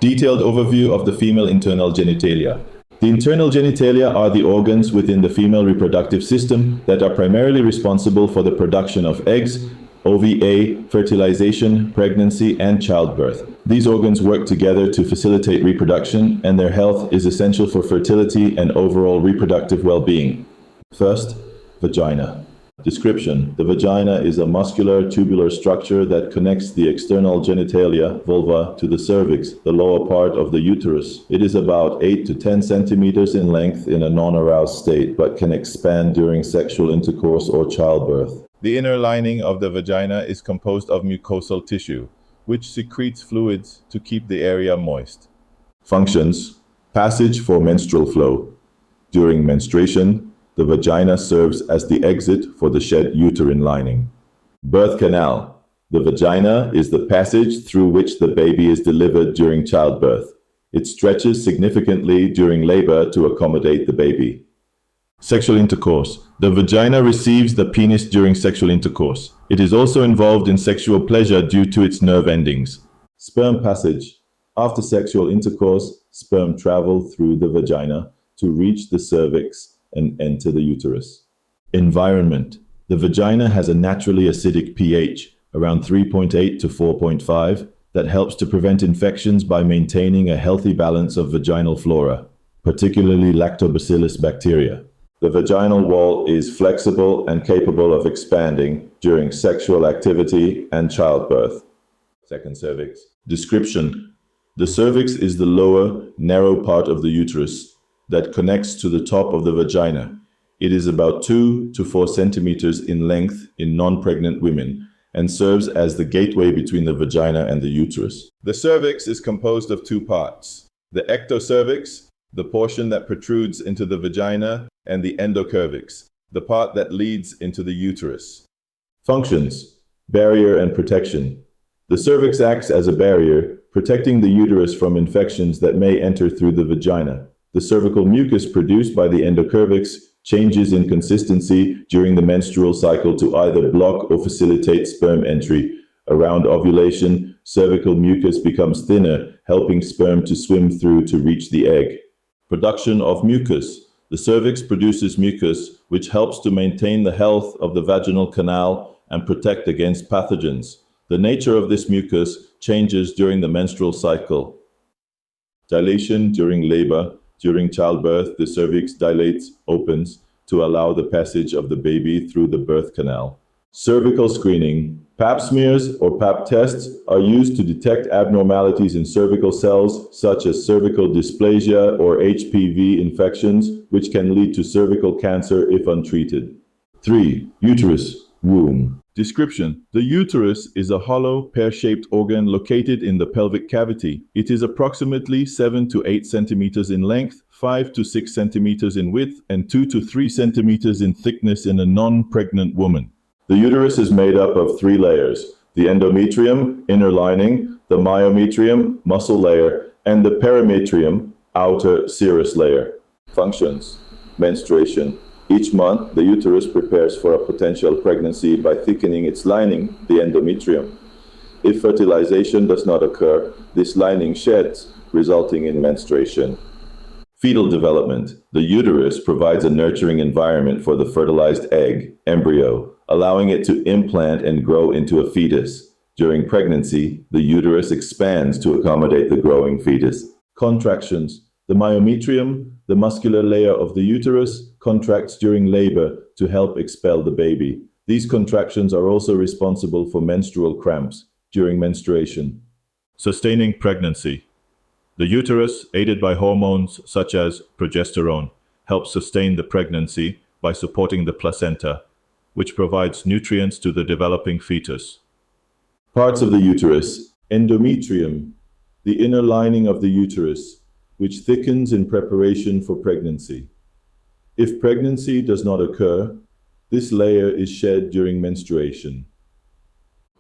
Detailed overview of the female internal genitalia. The internal genitalia are the organs within the female reproductive system that are primarily responsible for the production of eggs, ova, fertilization, pregnancy, and childbirth. These organs work together to facilitate reproduction, and their health is essential for fertility and overall reproductive well-being. First, vagina. Description: the vagina is a muscular tubular structure that connects the external genitalia, vulva, to the cervix, the lower part of the uterus. It is about 8 to 10 centimeters in length in a non-aroused state, but can expand during sexual intercourse or childbirth. The inner lining of the vagina is composed of mucosal tissue, which secretes fluids to keep the area moist. Functions: passage for menstrual flow. During menstruation, the vagina serves as the exit for the shed uterine lining. Birth canal. The vagina is the passage through which the baby is delivered during childbirth. It stretches significantly during labor to accommodate the baby. Sexual intercourse. The vagina receives the penis during sexual intercourse. It is also involved in sexual pleasure due to its nerve endings. Sperm passage. After sexual intercourse, sperm travel through the vagina to reach the cervix and enter the uterus. Environment. The vagina has a naturally acidic pH, around 3.8 to 4.5, that helps to prevent infections by maintaining a healthy balance of vaginal flora, particularly lactobacillus bacteria. The vaginal wall is flexible and capable of expanding during sexual activity and childbirth. Second, cervix. Description: the cervix is the lower, narrow part of the uterus that connects to the top of the vagina. It is about 2 to 4 centimeters in length in non-pregnant women and serves as the gateway between the vagina and the uterus. The cervix is composed of two parts: the ectocervix, the portion that protrudes into the vagina, and the endocervix, the part that leads into the uterus. Functions: barrier and protection. The cervix acts as a barrier, protecting the uterus from infections that may enter through the vagina. The cervical mucus produced by the endocervix changes in consistency during the menstrual cycle to either block or facilitate sperm entry. Around ovulation, cervical mucus becomes thinner, helping sperm to swim through to reach the egg. Production of mucus. The cervix produces mucus, which helps to maintain the health of the vaginal canal and protect against pathogens. The nature of this mucus changes during the menstrual cycle. Dilation during labor. During childbirth, the cervix dilates, opens, to allow the passage of the baby through the birth canal. Cervical screening. Pap smears or Pap tests are used to detect abnormalities in cervical cells, such as cervical dysplasia or HPV infections, which can lead to cervical cancer if untreated. 3. Uterus, womb. Description: the uterus is a hollow, pear-shaped organ located in the pelvic cavity. It is approximately 7 to 8 centimeters in length, 5 to 6 centimeters in width, and 2 to 3 centimeters in thickness in a non-pregnant woman. The uterus is made up of 3 layers: the endometrium, inner lining, the myometrium, muscle layer, and the perimetrium, outer serous layer. Functions: menstruation. Each month, the uterus prepares for a potential pregnancy by thickening its lining, the endometrium. If fertilization does not occur, this lining sheds, resulting in menstruation. Fetal development. The uterus provides a nurturing environment for the fertilized egg, embryo, allowing it to implant and grow into a fetus. During pregnancy, the uterus expands to accommodate the growing fetus. Contractions. The myometrium, the muscular layer of the uterus, contracts during labor to help expel the baby. These contractions are also responsible for menstrual cramps during menstruation. Sustaining pregnancy. The uterus, aided by hormones such as progesterone, helps sustain the pregnancy by supporting the placenta, which provides nutrients to the developing fetus. Parts of the uterus. Endometrium, the inner lining of the uterus, which thickens in preparation for pregnancy. If pregnancy does not occur, this layer is shed during menstruation.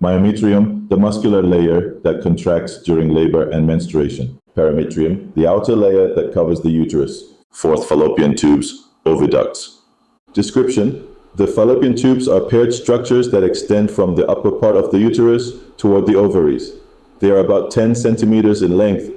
Myometrium, the muscular layer that contracts during labor and menstruation. Perimetrium, the outer layer that covers the uterus. Fourth, fallopian tubes, oviducts. Description: the fallopian tubes are paired structures that extend from the upper part of the uterus toward the ovaries. They are about 10 centimeters in length,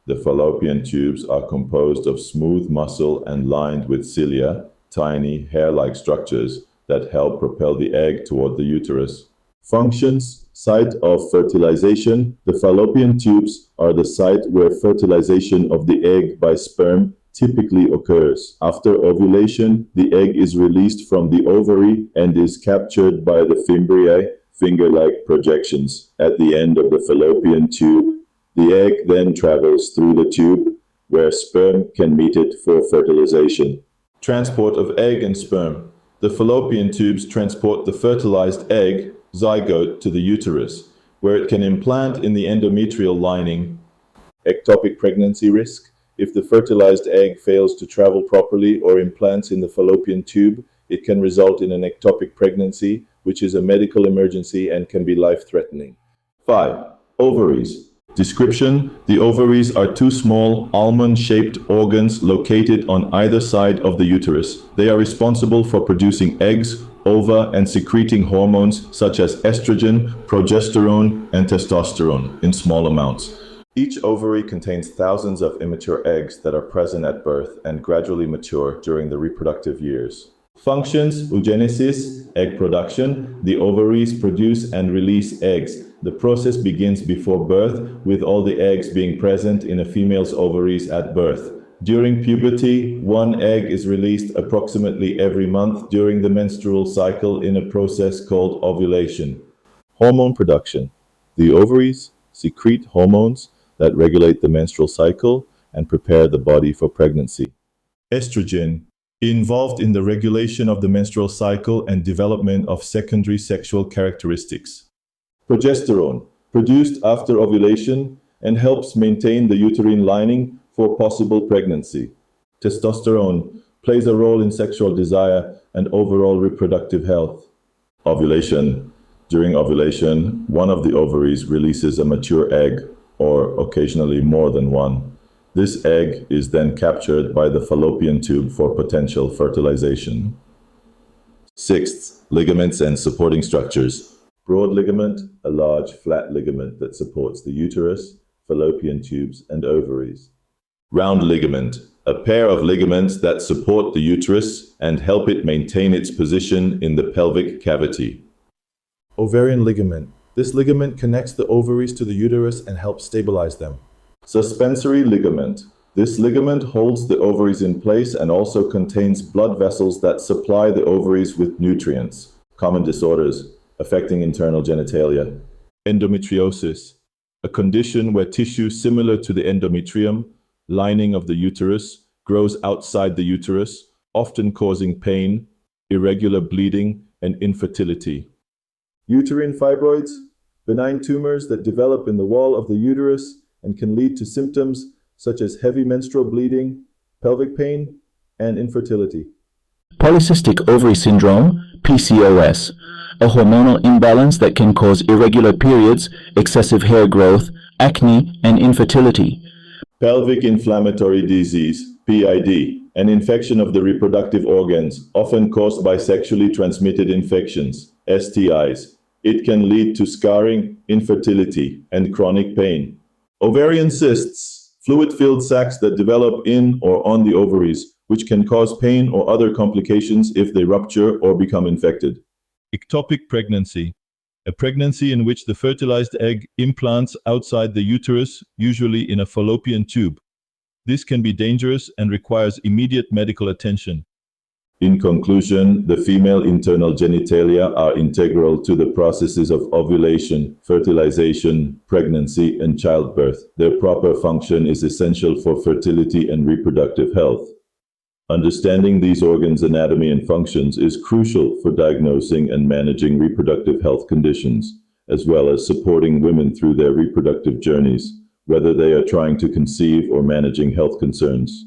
The fallopian tubes are composed of smooth muscle and lined with cilia, tiny hair-like structures that help propel the egg toward the uterus. Functions: site of fertilization. The fallopian tubes are the site where fertilization of the egg by sperm typically occurs. After ovulation, the egg is released from the ovary and is captured by the fimbriae, finger-like projections, at the end of the fallopian tube. The egg then travels through the tube, where sperm can meet it for fertilization. Transport of egg and sperm. The fallopian tubes transport the fertilized egg, zygote, to the uterus, where it can implant in the endometrial lining. Ectopic pregnancy risk. If the fertilized egg fails to travel properly or implants in the fallopian tube, it can result in an ectopic pregnancy, which is a medical emergency and can be life-threatening. 5. Ovaries. Description: the ovaries are two small, almond-shaped organs located on either side of the uterus. They are responsible for producing eggs, ova, and secreting hormones such as estrogen, progesterone, and testosterone in small amounts. Each ovary contains thousands of immature eggs that are present at birth and gradually mature during the reproductive years. Functions: oogenesis, egg production. The ovaries produce and release eggs. The process begins before birth, with all the eggs being present in a female's ovaries at birth. During puberty, one egg is released approximately every month during the menstrual cycle in a process called ovulation. Hormone production. The ovaries secrete hormones that regulate the menstrual cycle and prepare the body for pregnancy. Estrogen, involved in the regulation of the menstrual cycle and development of secondary sexual characteristics. Progesterone, produced after ovulation and helps maintain the uterine lining for possible pregnancy. Testosterone plays a role in sexual desire and overall reproductive health. Ovulation. During ovulation, one of the ovaries releases a mature egg, or occasionally more than one. This egg is then captured by the fallopian tube for potential fertilization. 6th, ligaments and supporting structures. Broad ligament, a large flat ligament that supports the uterus, fallopian tubes, and ovaries. Round ligament, a pair of ligaments that support the uterus and help it maintain its position in the pelvic cavity. Ovarian ligament. This ligament connects the ovaries to the uterus and helps stabilize them. Suspensory ligament. This ligament holds the ovaries in place and also contains blood vessels that supply the ovaries with nutrients. Common disorders affecting internal genitalia. Endometriosis, a condition where tissue similar to the endometrium, lining of the uterus, grows outside the uterus, often causing pain, irregular bleeding, and infertility. Uterine fibroids, benign tumors that develop in the wall of the uterus and can lead to symptoms such as heavy menstrual bleeding, pelvic pain, and infertility. Polycystic ovary syndrome, PCOS, a hormonal imbalance that can cause irregular periods, excessive hair growth, acne, and infertility. Pelvic inflammatory disease, PID, an infection of the reproductive organs, often caused by sexually transmitted infections, STIs. It can lead to scarring, infertility, and chronic pain. Ovarian cysts, fluid-filled sacs that develop in or on the ovaries, which can cause pain or other complications if they rupture or become infected. Ectopic pregnancy, a pregnancy in which the fertilized egg implants outside the uterus, usually in a fallopian tube. This can be dangerous and requires immediate medical attention. In conclusion, the female internal genitalia are integral to the processes of ovulation, fertilization, pregnancy, and childbirth. Their proper function is essential for fertility and reproductive health. Understanding these organs' anatomy and functions is crucial for diagnosing and managing reproductive health conditions, as well as supporting women through their reproductive journeys, whether they are trying to conceive or managing health concerns.